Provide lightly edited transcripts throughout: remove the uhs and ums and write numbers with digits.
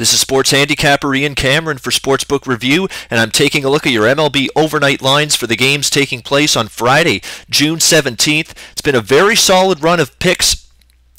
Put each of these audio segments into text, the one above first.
This is sports handicapper Ian Cameron for Sportsbook Review, and I'm taking a look at your MLB overnight lines for the games taking place on Friday, June 17th. It's been a very solid run of picks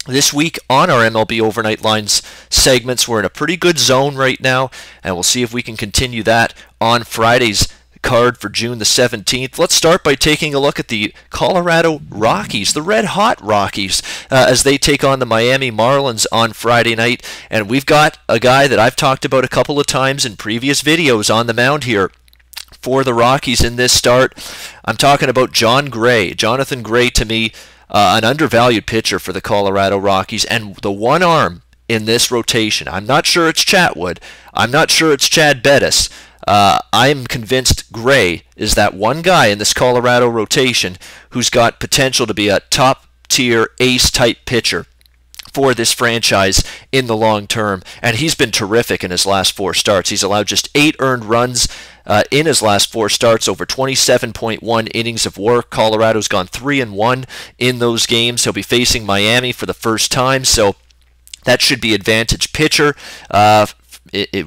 this week on our MLB Overnight Lines segments. We're in a pretty good zone right now, and we'll see if we can continue that on Friday's card for June the 17th. Let's start by taking a look at the Colorado Rockies, the red-hot Rockies, as they take on the Miami Marlins on Friday night. And we've got a guy that I've talked about a couple of times in previous videos on the mound here for the Rockies in this start. I'm talking about Jonathan Gray, to me, an undervalued pitcher for the Colorado Rockies, and the one arm in this rotation. I'm not sure it's Chatwood. I'm not sure it's Chad Bettis. I'm convinced Gray is that one guy in this Colorado rotation who's got potential to be a top-tier ace-type pitcher for this franchise in the long term, and he's been terrific in his last 4 starts. He's allowed just 8 earned runs in his last 4 starts, over 27.1 innings of work. Colorado's gone 3-1 in those games. He'll be facing Miami for the first time, so that should be advantage pitcher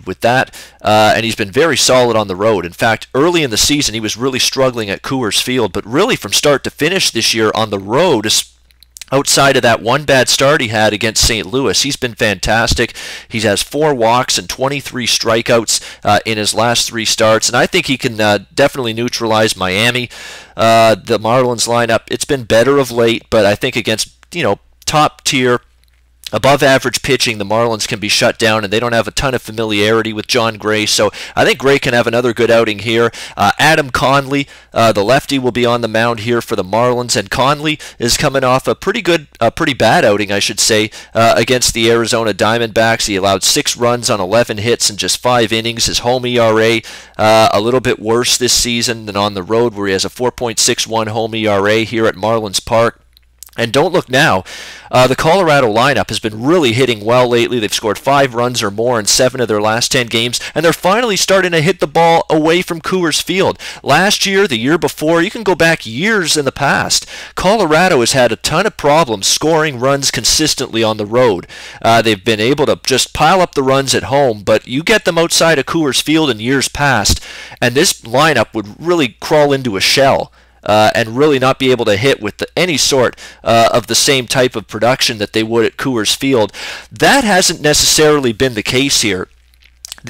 with that, and he's been very solid on the road. In fact, early in the season, he was really struggling at Coors Field, but really from start to finish this year on the road, outside of that one bad start he had against St. Louis, he's been fantastic. He has 4 walks and 23 strikeouts in his last 3 starts, and I think he can definitely neutralize Miami. The Marlins lineup, it's been better of late, but I think against, top-tier, above-average pitching, the Marlins can be shut down, and they don't have a ton of familiarity with Jon Gray, so I think Gray can have another good outing here. Adam Conley, the lefty, will be on the mound here for the Marlins, and Conley is coming off a pretty bad outing, I should say, against the Arizona Diamondbacks. He allowed 6 runs on 11 hits in just 5 innings. His home ERA a little bit worse this season than on the road, where he has a 4.61 home ERA here at Marlins Park. And don't look now, the Colorado lineup has been really hitting well lately. They've scored 5 runs or more in 7 of their last 10 games, and they're finally starting to hit the ball away from Coors Field. Last year, the year before, you can go back years in the past, Colorado has had a ton of problems scoring runs consistently on the road. They've been able to just pile up the runs at home, but you get them outside of Coors Field in years past, and this lineup would really crawl into a shell. And really not be able to hit with any sort of the same type of production that they would at Coors Field. That hasn't necessarily been the case here.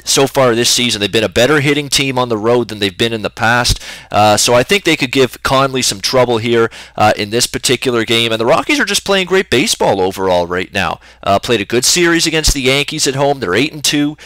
So far this season, they've been a better hitting team on the road than they've been in the past. So I think they could give Conley some trouble here in this particular game. And the Rockies are just playing great baseball overall right now. Played a good series against the Yankees at home. They're 8-2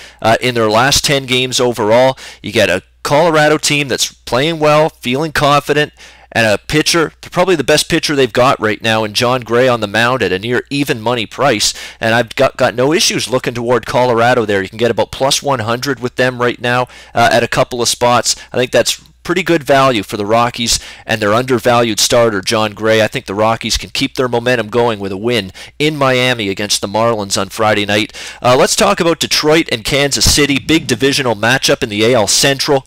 in their last 10 games overall. You get a Colorado team that's playing well, feeling confident, and a pitcher, probably the best pitcher they've got right now, in Jon Gray on the mound at a near even money price. And I've got no issues looking toward Colorado there. You can get about plus 100 with them right now at a couple of spots. I think that's pretty good value for the Rockies and their undervalued starter, Jon Gray. I think the Rockies can keep their momentum going with a win in Miami against the Marlins on Friday night. Let's talk about Detroit and Kansas City. Big divisional matchup in the AL Central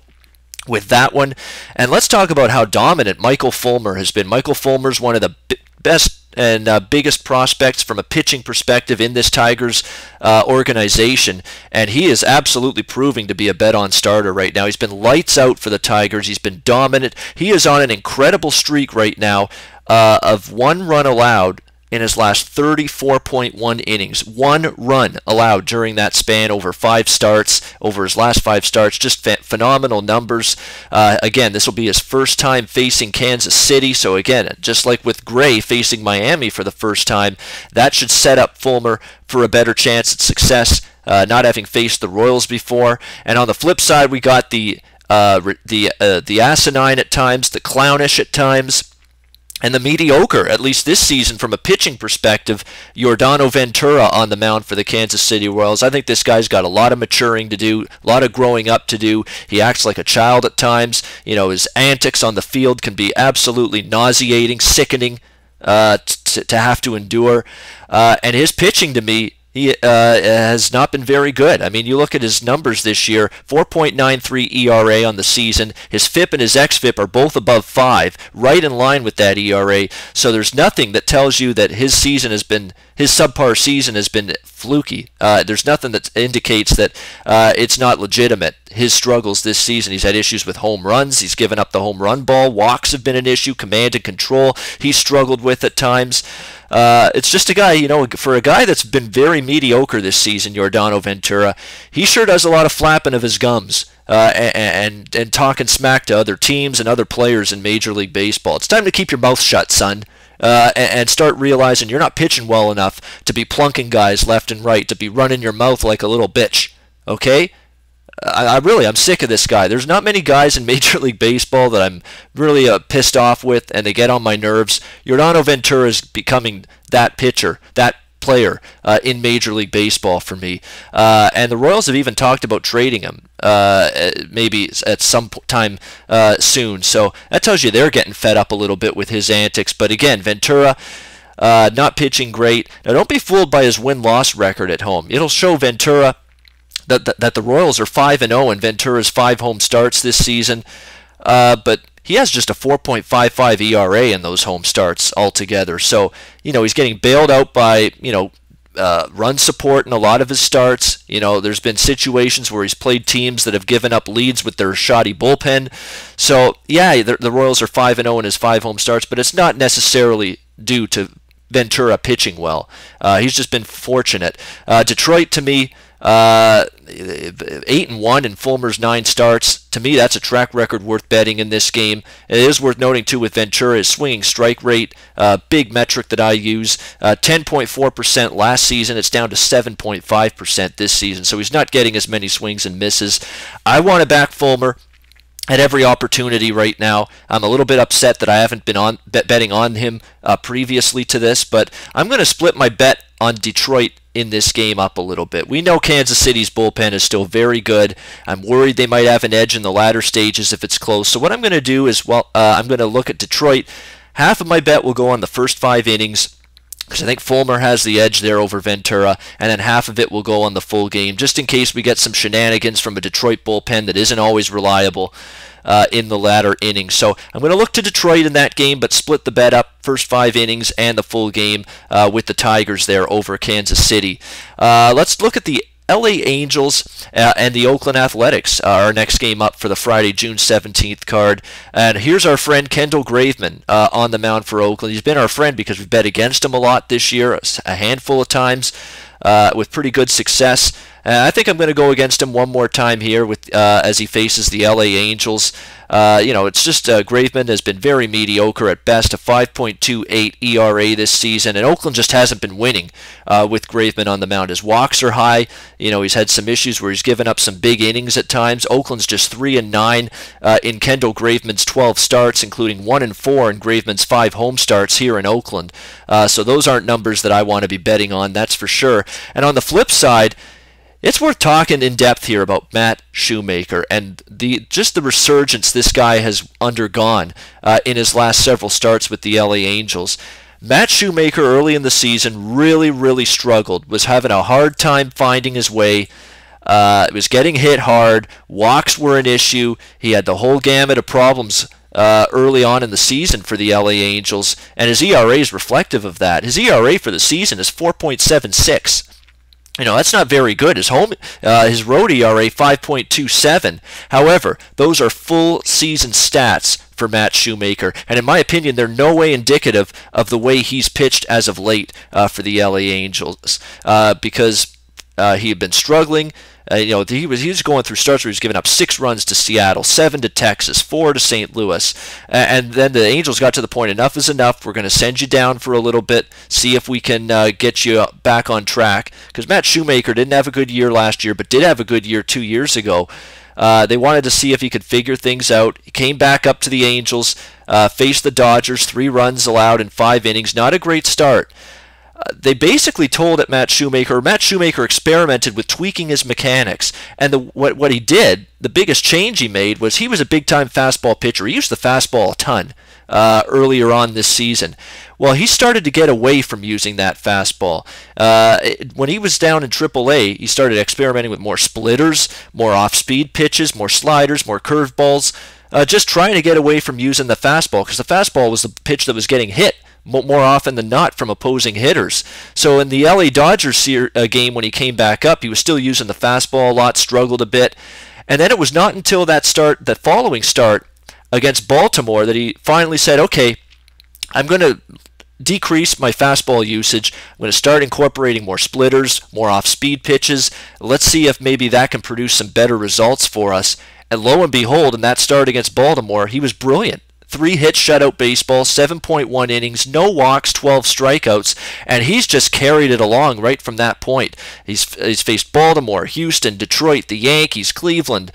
with that one. And let's talk about how dominant Michael Fulmer has been. Michael Fulmer's one of the best and biggest prospects from a pitching perspective in this Tigers organization, and he is absolutely proving to be a bet-on starter right now. He's been lights out for the Tigers. He's been dominant. He is on an incredible streak right now of 1 run allowed in his last 34.1 innings. 1 run allowed during that span over 5 starts, over his last 5 starts. Just phenomenal numbers. Again, this will be his first time facing Kansas City, so again, just like with Gray facing Miami for the first time, that should set up Fulmer for a better chance at success, not having faced the Royals before. And on the flip side, we got the asinine at times, the clownish at times, and the mediocre, at least this season from a pitching perspective, Yordano Ventura on the mound for the Kansas City Royals. I think this guy's got a lot of maturing to do, a lot of growing up to do. He acts like a child at times. His antics on the field can be absolutely nauseating, sickening to have to endure. And his pitching, to me, he has not been very good. I mean, you look at his numbers this year, 4.93 ERA on the season. His FIP and his xFIP are both above 5, right in line with that ERA. So there's nothing that tells you that his subpar season has been fluky. There's nothing that indicates that it's not legitimate. His struggles this season, he's had issues with home runs. He's given up the home run ball. Walks have been an issue. Command and control he's struggled with at times. It's just a guy, for a guy that's been very mediocre this season, Yordano Ventura, he sure does a lot of flapping of his gums and talking smack to other teams and other players in Major League Baseball. It's time to keep your mouth shut, son. And start realizing you're not pitching well enough to be plunking guys left and right, to be running your mouth like a little bitch. Okay? I'm sick of this guy. There's not many guys in Major League Baseball that I'm really pissed off with, and they get on my nerves. Yordano Ventura is becoming that pitcher, that player in Major League Baseball for me. And the Royals have even talked about trading him maybe at some time soon. So that tells you they're getting fed up a little bit with his antics. But again, Ventura not pitching great. Now don't be fooled by his win-loss record at home. It'll show Ventura that the Royals are 5-0 and Ventura's 5 home starts this season. But he has just a 4.55 ERA in those home starts altogether. So, he's getting bailed out by, run support in a lot of his starts. There's been situations where he's played teams that have given up leads with their shoddy bullpen. So, yeah, the Royals are 5-0 in his 5 home starts, but it's not necessarily due to Ventura pitching well. He's just been fortunate. Detroit, to me, 8-1 in Fulmer's 9 starts. To me, that's a track record worth betting in this game. It is worth noting, too, with Ventura, his swinging strike rate, big metric that I use, 10.4% last season. It's down to 7.5% this season, so he's not getting as many swings and misses. I want to back Fulmer at every opportunity right now. I'm a little bit upset that I haven't been betting on him previously to this, but I'm going to split my bet on Detroit in this game up a little bit. We know Kansas City's bullpen is still very good. I'm worried they might have an edge in the latter stages if it's close. So what I'm going to do is, I'm going to look at Detroit. Half of my bet will go on the first 5 innings, because I think Fulmer has the edge there over Ventura, and then half of it will go on the full game, just in case we get some shenanigans from a Detroit bullpen that isn't always reliable in the latter innings. So I'm going to look to Detroit in that game, but split the bet up, first 5 innings and the full game with the Tigers there over Kansas City. Let's look at the LA Angels and the Oakland Athletics, our next game up for the Friday, June 17th card. And here's our friend Kendall Graveman on the mound for Oakland. He's been our friend because we've bet against him a lot this year, a handful of times, with pretty good success. I think I'm going to go against him one more time here with as he faces the LA Angels. It's just Graveman has been very mediocre at best, a 5.28 ERA this season, and Oakland just hasn't been winning with Graveman on the mound. His walks are high. He's had some issues where he's given up some big innings at times. Oakland's just 3-9 in Kendall Graveman's 12 starts, including 1-4 in Graveman's 5 home starts here in Oakland. So those aren't numbers that I want to be betting on, that's for sure. And on the flip side, it's worth talking in depth here about Matt Shoemaker and just the resurgence this guy has undergone in his last several starts with the LA Angels. Matt Shoemaker early in the season really struggled, was having a hard time finding his way. Was getting hit hard, walks were an issue. He had the whole gamut of problems early on in the season for the LA Angels, and his ERA is reflective of that. His ERA for the season is 4.76. That's not very good. His road ERA 5.27. However, those are full season stats for Matt Shoemaker, and in my opinion, they're no way indicative of the way he's pitched as of late for the LA Angels, because he had been struggling. He was going through starts where he was giving up 6 runs to Seattle, 7 to Texas, 4 to St. Louis, and then the Angels got to the point, enough is enough, we're going to send you down for a little bit, see if we can get you back on track, because Matt Shoemaker didn't have a good year last year, but did have a good year 2 years ago. They wanted to see if he could figure things out. He came back up to the Angels, faced the Dodgers, 3 runs allowed in 5 innings, not a great start. They basically told Matt Shoemaker experimented with tweaking his mechanics, and what he did, the biggest change he made, was he was a big-time fastball pitcher. He used the fastball a ton earlier on this season. Well, he started to get away from using that fastball. When he was down in AAA, he started experimenting with more splitters, more off-speed pitches, more sliders, more curveballs, just trying to get away from using the fastball, because the fastball was the pitch that was getting hit more often than not from opposing hitters. So in the LA Dodgers game when he came back up, he was still using the fastball a lot, struggled a bit. And then it was not until that following start against Baltimore that he finally said, okay, I'm going to decrease my fastball usage. I'm going to start incorporating more splitters, more off-speed pitches. Let's see if maybe that can produce some better results for us. And lo and behold, in that start against Baltimore, he was brilliant. 3 hit shutout baseball, 7.1 innings, no walks, 12 strikeouts, and he's just carried it along right from that point. He's faced Baltimore, Houston, Detroit, the Yankees, Cleveland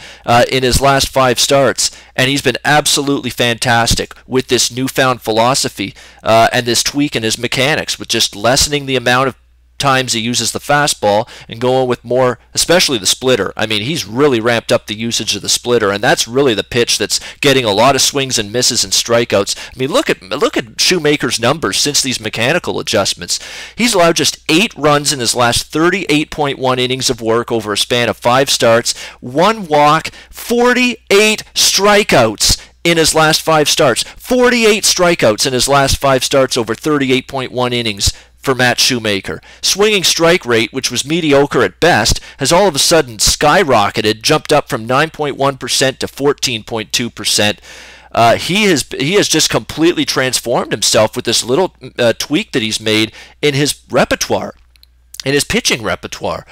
in his last 5 starts, and he's been absolutely fantastic with this newfound philosophy and this tweak in his mechanics, with just lessening the amount of times he uses the fastball and going with more, especially the splitter. I mean, he's really ramped up the usage of the splitter, and that's really the pitch that's getting a lot of swings and misses and strikeouts. I mean, look at Shoemaker's numbers since these mechanical adjustments. He's allowed just 8 runs in his last 38.1 innings of work over a span of 5 starts, 1 walk, 48 strikeouts in his last 5 starts. 48 strikeouts in his last 5 starts over 38.1 innings for Matt Shoemaker. Swinging strike rate, which was mediocre at best, has all of a sudden skyrocketed, jumped up from 9.1% to 14.2%. He has just completely transformed himself with this little tweak that he's made in his repertoire, in his pitching repertoire.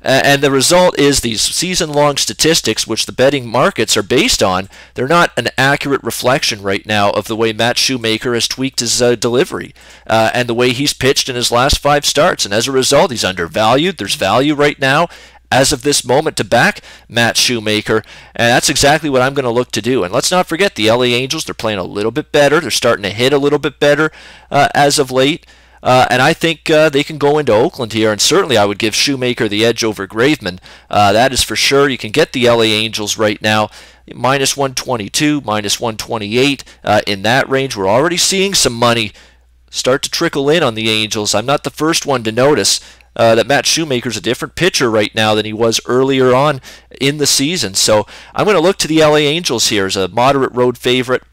And the result is these season-long statistics, which the betting markets are based on, they're not an accurate reflection right now of the way Matt Shoemaker has tweaked his delivery and the way he's pitched in his last 5 starts. And as a result, he's undervalued. There's value right now, as of this moment, to back Matt Shoemaker, and that's exactly what I'm going to look to do. And let's not forget the LA Angels, they're playing a little bit better. They're starting to hit a little bit better as of late. And I think they can go into Oakland here, and certainly I would give Shoemaker the edge over Graveman. That is for sure. You can get the LA Angels right now, minus 122, minus 128 in that range. We're already seeing some money start to trickle in on the Angels. I'm not the first one to notice that Matt Shoemaker's a different pitcher right now than he was earlier on in the season. So I'm going to look to the LA Angels here as a moderate road favorite.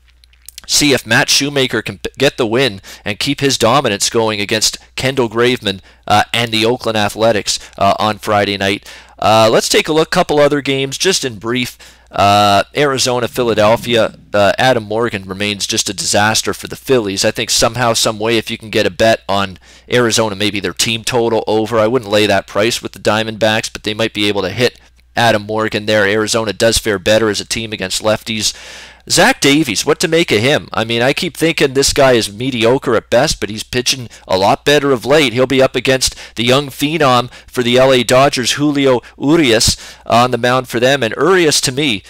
See if Matt Shoemaker can get the win and keep his dominance going against Kendall Graveman and the Oakland Athletics on Friday night. Let's take a look. Couple other games just in brief. Arizona, Philadelphia. Adam Morgan remains just a disaster for the Phillies. I think somehow, some way, if you can get a bet on Arizona, maybe their team total over, I wouldn't lay that price with the Diamondbacks, but they might be able to hit Adam Morgan there. Arizona does fare better as a team against lefties. Zach Davies, what to make of him? I mean, I keep thinking this guy is mediocre at best, but he's pitching a lot better of late. He'll be up against the young phenom for the LA Dodgers, Julio Urias, on the mound for them. And Urias, to me,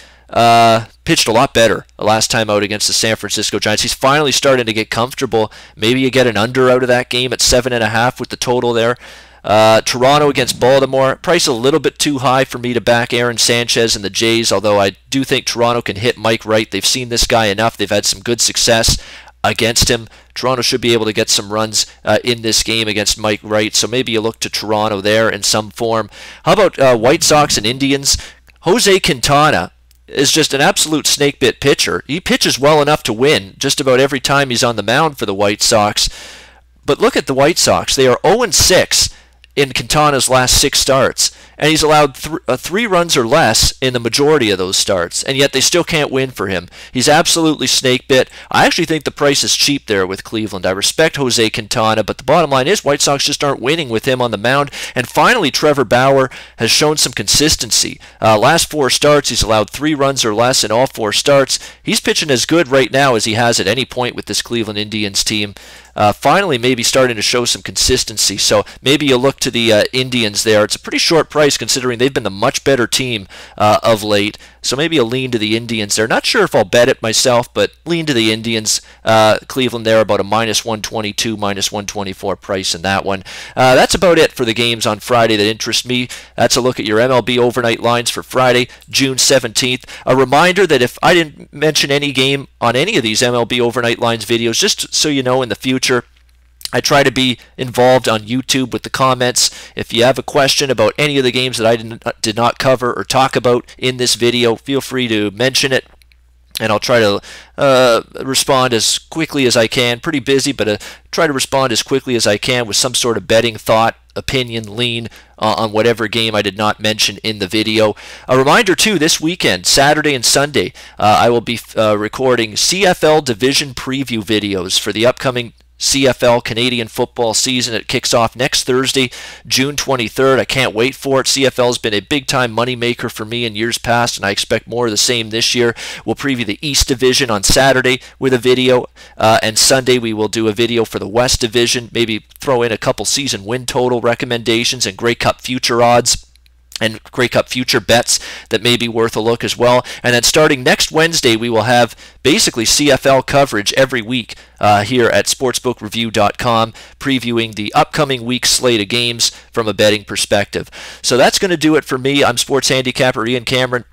pitched a lot better last time out against the San Francisco Giants. He's finally starting to get comfortable. Maybe you get an under out of that game at 7.5 with the total there. Toronto against Baltimore. Price a little bit too high for me to back Aaron Sanchez and the Jays, although I do think Toronto can hit Mike Wright. They've seen this guy enough. They've had some good success against him. Toronto should be able to get some runs in this game against Mike Wright, so maybe you look to Toronto there in some form. How about White Sox and Indians? Jose Quintana is just an absolute snake-bit pitcher. He pitches well enough to win just about every time he's on the mound for the White Sox. But look at the White Sox. They are 0-6 in Quintana's last 6 starts, and he's allowed 3 runs or less in the majority of those starts, and yet they still can't win for him. He's absolutely snake-bit. I actually think the price is cheap there with Cleveland. I respect Jose Quintana, but the bottom line is White Sox just aren't winning with him on the mound. And finally, Trevor Bauer has shown some consistency. Last 4 starts, he's allowed 3 runs or less in all 4 starts. He's pitching as good right now as he has at any point with this Cleveland Indians team. Finally maybe starting to show some consistency, so maybe you look to the Indians there. It's a pretty short price considering they've been the much better team of late, so maybe a lean to the Indians there. Not sure if I'll bet it myself, but lean to the Indians. Cleveland there, about a minus 122, minus 124 price in that one. That's about it for the games on Friday that interest me. That's a look at your MLB overnight lines for Friday, June 17th. A reminder that if I didn't mention any game on any of these MLB overnight lines videos, just so you know in the future, I try to be involved on YouTube with the comments. If you have a question about any of the games that I did not cover or talk about in this video, feel free to mention it. and I'll try to respond as quickly as I can. Pretty busy, but try to respond as quickly as I can with some sort of betting thought, opinion, lean on whatever game I did not mention in the video. A reminder, too, this weekend, Saturday and Sunday, I will be recording CFL Division preview videos for the upcoming CFL Canadian football season. It kicks off next Thursday, June 23rd. I can't wait for it. CFL has been a big-time moneymaker for me in years past, and I expect more of the same this year. We'll preview the East Division on Saturday with a video, and Sunday we will do a video for the West Division, maybe throw in a couple season win total recommendations and Grey Cup future odds and Grey Cup future bets that may be worth a look as well. And then starting next Wednesday, we will have basically CFL coverage every week here at sportsbookreview.com, previewing the upcoming week's slate of games from a betting perspective. So that's going to do it for me. I'm sports handicapper Ian Cameron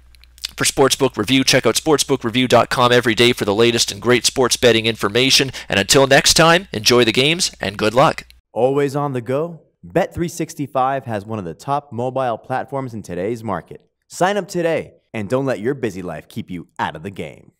for Sportsbook Review. Check out sportsbookreview.com every day for the latest and great sports betting information. And until next time, enjoy the games and good luck. Always on the go? Bet365 has one of the top mobile platforms in today's market. Sign up today and don't let your busy life keep you out of the game.